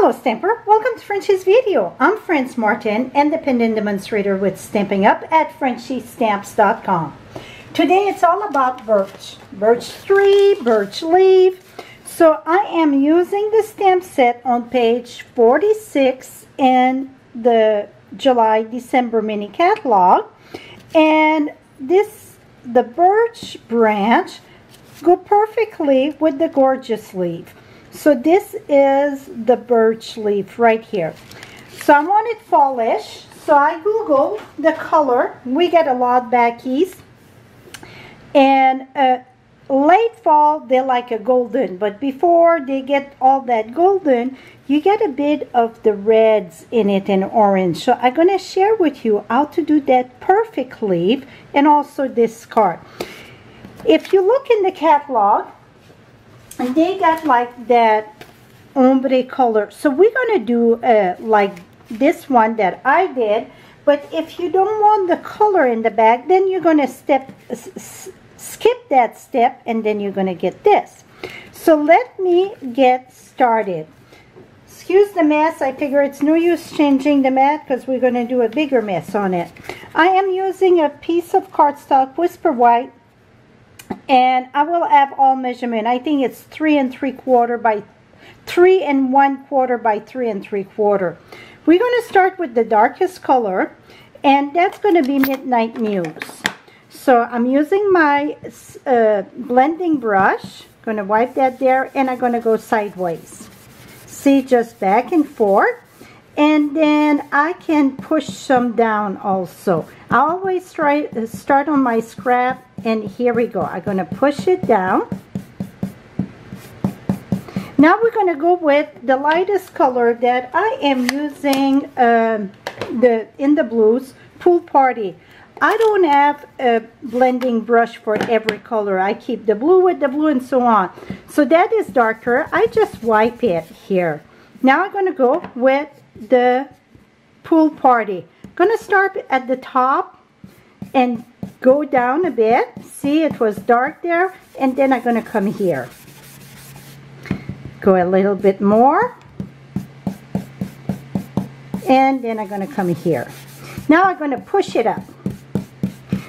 Hello Stamper, welcome to Frenchie's video. I'm Franz Martin, independent demonstrator with Stamping Up at frenchiestamps.com. Today it's all about birch. Birch tree, birch leaf. So I am using the stamp set on page 46 in the July-December mini catalog. And the birch branch go perfectly with the gorgeous leaf. So this is the birch leaf right here. So I want it fallish. So I Googled the color. We get a lot back east. And late fall, they like a golden. But before they get all that golden, you get a bit of the reds in it and orange. So I'm going to share with you how to do that perfect leaf and also this card. If you look in the catalog, and they got like that ombre color. So we're going to do like this one that I did. But if you don't want the color in the back, then you're going to skip that step and then you're going to get this. So let me get started. Excuse the mess. I figure it's no use changing the mat because we're going to do a bigger mess on it. I am using a piece of cardstock Whisper White. And I will have all measurement. I think it's 3 3/4 by 3 1/4 by 3 3/4. We're going to start with the darkest color, and that's going to be Midnight Muse. So I'm using my blending brush. Going to wipe that there, and I'm going to go sideways. See, just back and forth. And then I can push some down also. I always start on my scrap, and here we go. I'm going to push it down. Now we're going to go with the lightest color that I am using in the blues, Pool Party. I don't have a blending brush for every color. I keep the blue with the blue and so on. So that is darker. I just wipe it here. Now I'm going to go with the Pool Party. Going to start at the top and go down a bit. See, it was dark there, and then I'm going to come here. Go a little bit more, and then I'm going to come here. Now I'm going to push it up.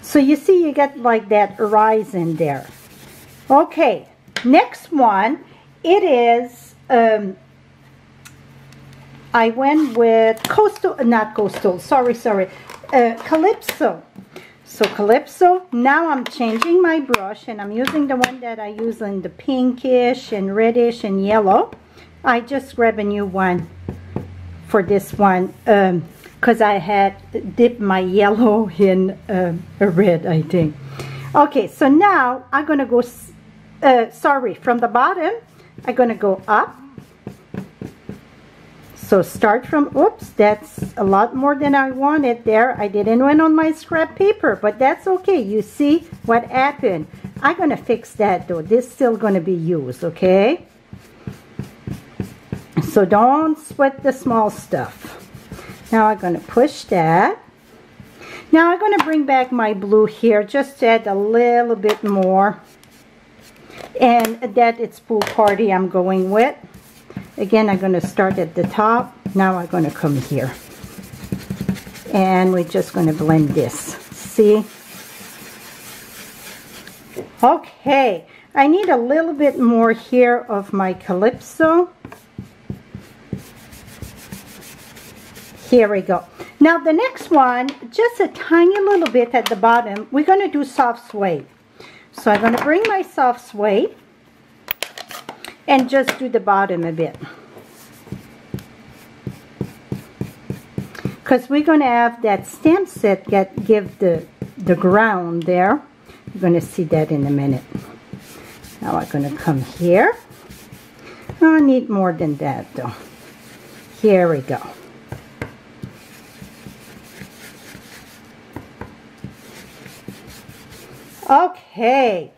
So you see, you get like that horizon there. Okay, next one, it is I went with Calypso. So Calypso, now I'm changing my brush and I'm using the one that I use in the pinkish and reddish and yellow. I just grabbed a new one for this one because I had dipped my yellow in a red, I think. Okay, so now I'm going to go, from the bottom, I'm going to go up. So start from, oops, that's a lot more than I wanted there. I didn't went on my scrap paper, but that's okay. You see what happened. I'm going to fix that though. This is still going to be used, okay? So don't sweat the small stuff. Now I'm going to push that. Now I'm going to bring back my blue here, just to add a little bit more. And that it's Pool Party I'm going with. Again, I'm going to start at the top. Now I'm going to come here. And we're just going to blend this. See? Okay. I need a little bit more here of my Calypso. Here we go. Now the next one, just a tiny little bit at the bottom. We're going to do soft suede. So I'm going to bring my soft suede and just do the bottom a bit. Because we're going to have that stamp set give the ground there. You're going to see that in a minute. Now I'm going to come here. Oh, I need more than that though. Here we go. Okay.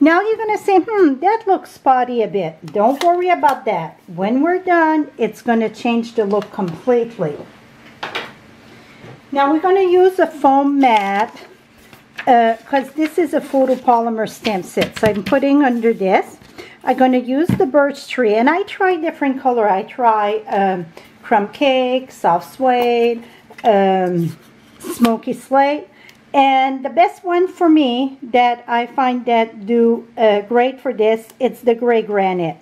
Now you're going to say, that looks spotty a bit. Don't worry about that. When we're done, it's going to change the look completely. Now we're going to use a foam mat because this is a photopolymer stamp set. So I'm putting under this. I'm going to use the birch tree, and I try different color. I try crumb cake, soft suede, smoky slate, and the best one for me that I find that do great for this, it's the gray granite.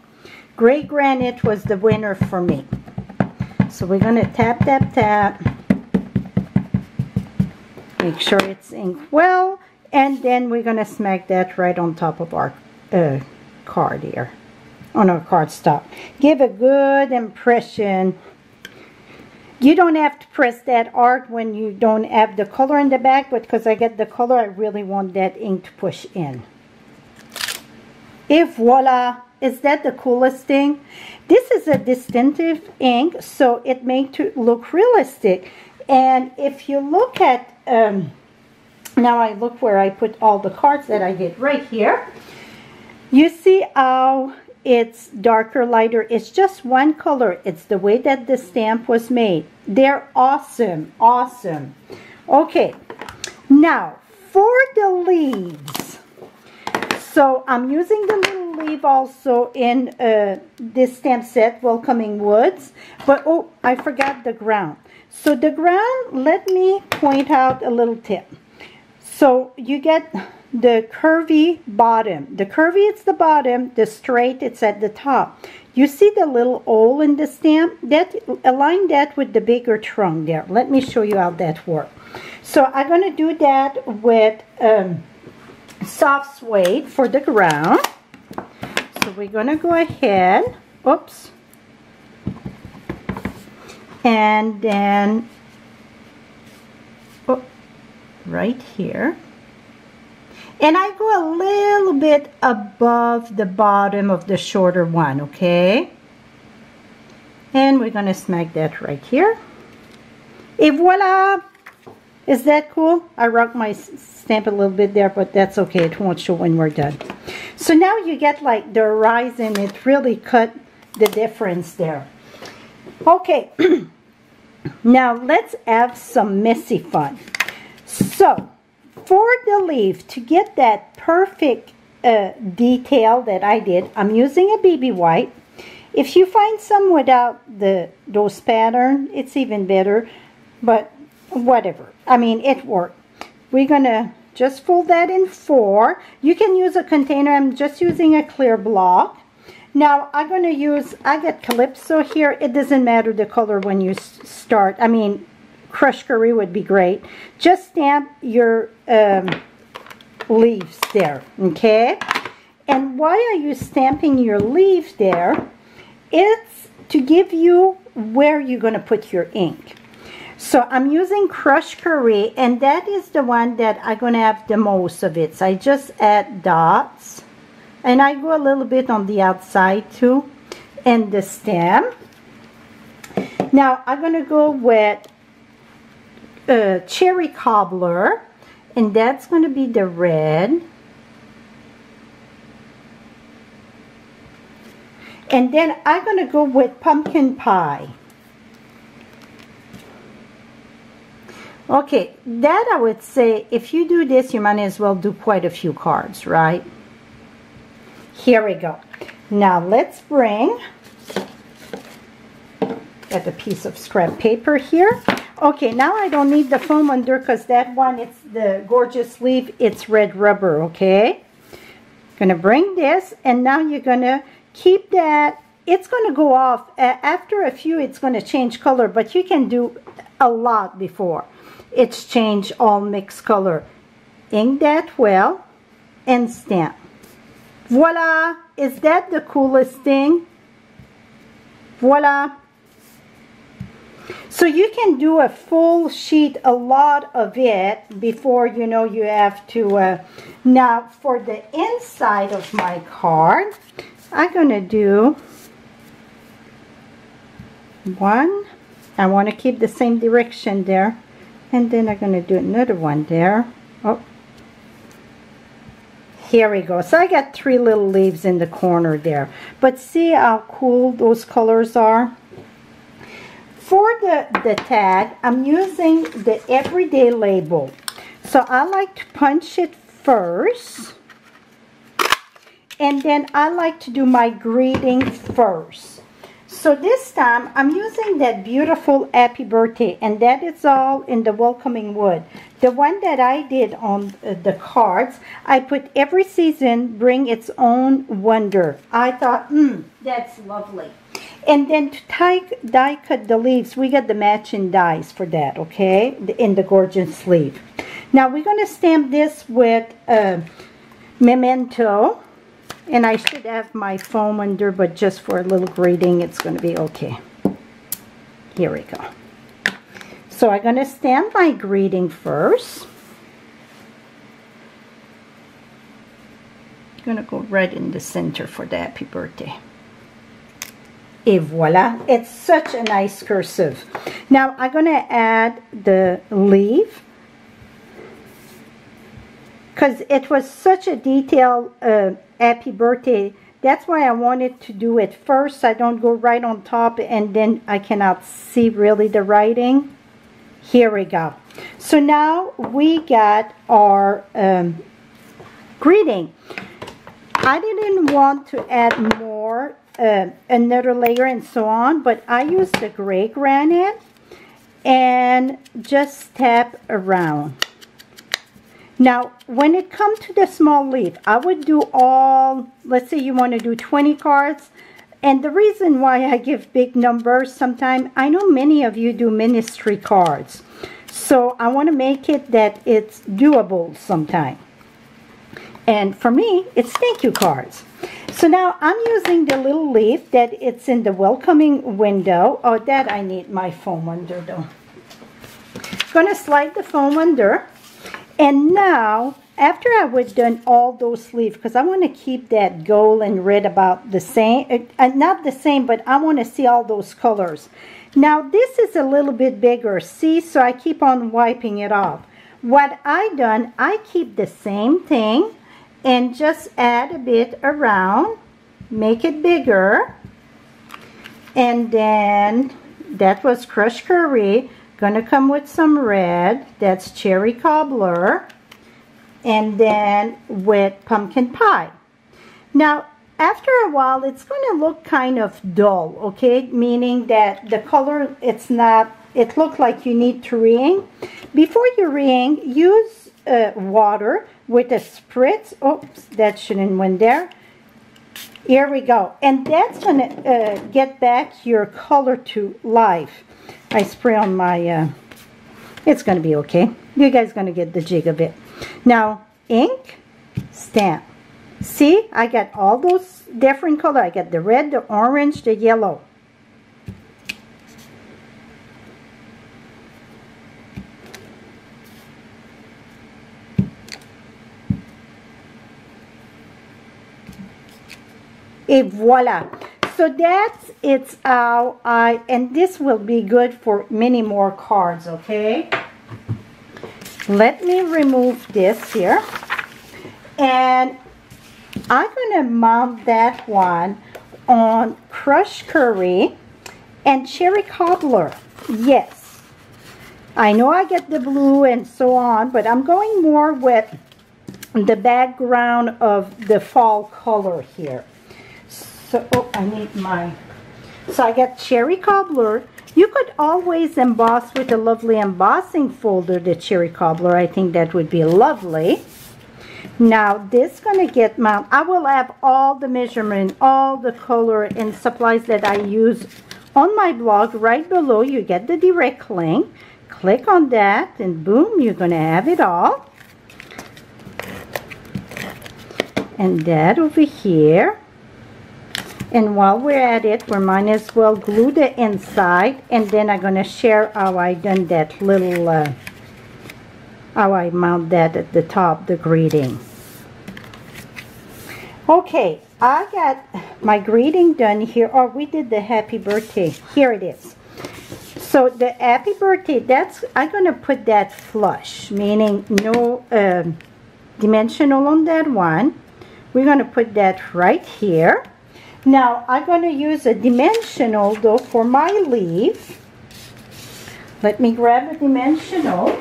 Gray granite was the winner for me. So we're going to tap, tap, tap. Make sure it's inked well, and then we're going to smack that right on top of our card here, on our cardstock. Give a good impression. You don't have to press that art when you don't have the color in the back, but because I get the color, I really want that ink to push in. Et voila! Is that the coolest thing? This is a distinctive ink, so it makes it look realistic. And if you look at, now I look where I put all the cards that I did right here. You see how it's darker, lighter. It's just one color. It's the way that the stamp was made. They're awesome, awesome. Okay, now for the leaves. So I'm using the little leaf also in this stamp set, Welcoming Woods. But oh, I forgot the ground. So the ground, let me point out a little tip. So you get the curvy bottom. The curvy, it's the bottom. The straight, it's at the top. You see the little hole in the stamp? That, align that with the bigger trunk there. Let me show you how that works. So I'm going to do that with soft suede for the ground. So we're going to go ahead. Oops. And then right here, and I go a little bit above the bottom of the shorter one, okay? And we're gonna smack that right here. Et voila! Is that cool? I rocked my stamp a little bit there, but that's okay. It won't show when we're done. So now you get like the horizon. It really cut the difference there. Okay. Now let's have some messy fun. So for the leaf, to get that perfect detail that I did, I'm using a BB white. If you find some without those pattern, it's even better, but whatever. I mean, it worked. We're gonna just fold that in 4. You can use a container. I'm just using a clear block. Now I'm going to use, I got Calypso here. It doesn't matter the color when you start. I mean, crushed curry would be great. Just stamp your leaves there, okay? And why are you stamping your leaves there? It's to give you where you're going to put your ink. So I'm using crushed curry, and that is the one that I'm going to have the most of it. So I just add dots. And I go a little bit on the outside too, and the stem. Now I'm going to go with Cherry Cobbler, and that's going to be the red. And then I'm going to go with Pumpkin Pie. Okay, that I would say, if you do this, you might as well do quite a few cards, right? Here we go. Now let's bring, got a piece of scrap paper here. Okay, now I don't need the foam under because that one, it's the gorgeous leaf, it's red rubber, okay? Gonna bring this, and now you're gonna keep that. It's gonna go off. After a few, it's gonna change color, but you can do a lot before it's changed all mixed color. Ink that well and stamp. Voila! Is that the coolest thing? Voila! So you can do a full sheet, a lot of it, before you know you have to. Now for the inside of my card, I'm going to do one. I want to keep the same direction there. And then I'm going to do another one there. Oh. Here we go. So I got 3 little leaves in the corner there. But see how cool those colors are? For the tag, I'm using the Everyday label. So I like to punch it first. And then I like to do my greeting first. So this time I'm using that beautiful happy birthday, and that is all in the welcoming wood. The one that I did on the cards, I put every season bring its own wonder. I thought, that's lovely. And then to die cut the leaves, we got the matching dies for that, okay, in the gorgeous sleeve. Now we're going to stamp this with memento. And I should have my foam under, but just for a little greeting, it's going to be okay. Here we go. So I'm going to stamp my greeting first. I'm going to go right in the center for the happy birthday. Et voila. It's such a nice cursive. Now I'm going to add the leaf, because it was such a detailed happy birthday. That's why I wanted to do it first. I don't go right on top and then I cannot see really the writing. Here we go. So now we got our greeting. I didn't want to add more, another layer and so on, but I used the gray granite and just tap around. Now, when it comes to the small leaf, I would do all, let's say you want to do 20 cards. And the reason why I give big numbers sometimes, I know many of you do ministry cards. So I want to make it that it's doable sometime. And for me, it's thank you cards. So now I'm using the little leaf that it's in the welcoming window. Oh, that I need my foam under though. Going to slide the foam under. And now, after I would done all those leaves, because I want to keep that gold and red about the same, not the same, but I want to see all those colors. Now, this is a little bit bigger, see, so I keep on wiping it off. What I done, I keep the same thing and just add a bit around, make it bigger, and then that was crushed curry. Gonna come with some red, that's cherry cobbler, and then with pumpkin pie. Now, after a while, it's gonna look kind of dull, okay? Meaning that the color, it's not, it looks like you need to ring. Before you ring, use water with a spritz. Oops, that shouldn't went there. Here we go. And that's gonna get back your color to life. I spray on my, it's going to be okay. You guys going to get the jig of it. Now, ink, stamp. See, I got all those different colors. I got the red, the orange, the yellow. Et voila. So that's it's how and this will be good for many more cards, okay? Let me remove this here. And I'm going to mount that one on crushed curry and cherry cobbler. Yes. I know I get the blue and so on, but I'm going more with the background of the fall color here. So, oh, I need my, so I got cherry cobbler. You could always emboss with a lovely embossing folder, the cherry cobbler. I think that would be lovely. Now, this going to get mounted. I will have all the measurement, all the color and supplies that I use on my blog. Right below, you get the direct link. Click on that and boom, you're going to have it all. And that over here. And while we're at it, we might as well glue the inside, and then I'm going to share how I done that little, how I mount that at the top, the greeting. Okay, I got my greeting done here. Oh, we did the happy birthday. Here it is. So the happy birthday, that's, I'm going to put that flush, meaning no dimensional on that one. We're going to put that right here. Now, I'm going to use a dimensional, though, for my leaf. Let me grab a dimensional.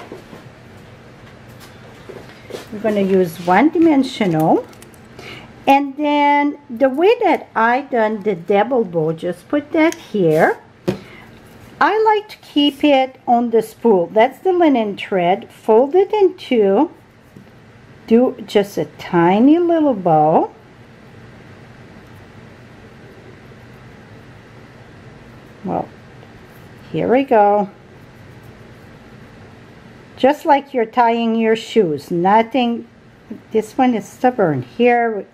We're going to use one dimensional. And then the way that I done the double bow, just put that here. I like to keep it on the spool. That's the linen thread. Fold it in two. Do just a tiny little bow. Well, here we go. Just like you're tying your shoes. Nothing, this one is stubborn. Here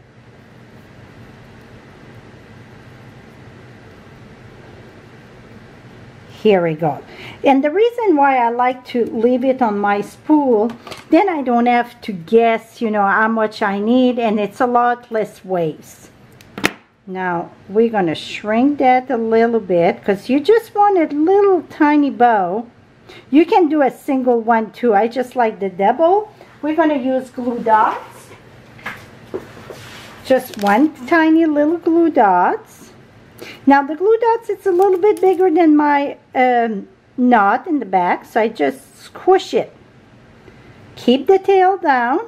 we go. And the reason why I like to leave it on my spool, then I don't have to guess, you know, how much I need, and it's a lot less waste. Now we're going to shrink that a little bit because you just want a little tiny bow. You can do a single one too. I just like the double. We're going to use glue dots. Just one tiny little glue dots. Now the glue dots, it's a little bit bigger than my knot in the back, so I just squish it. Keep the tail down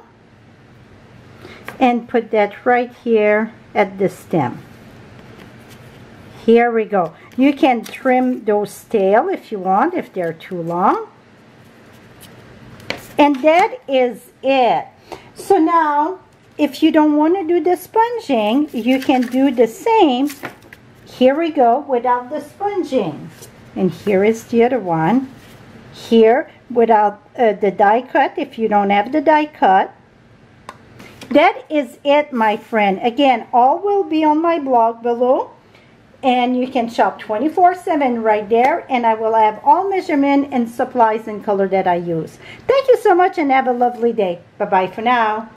and put that right here at the stem. Here we go. You can trim those tails if you want, if they're too long. And that is it. So now, if you don't want to do the sponging, you can do the same. Here we go, without the sponging. And here is the other one. Here, without the die cut, if you don't have the die cut. That is it, my friend. Again, all will be on my blog below. And you can shop 24/7 right there. And I will have all measurement and supplies and color that I use. Thank you so much and have a lovely day. Bye-bye for now.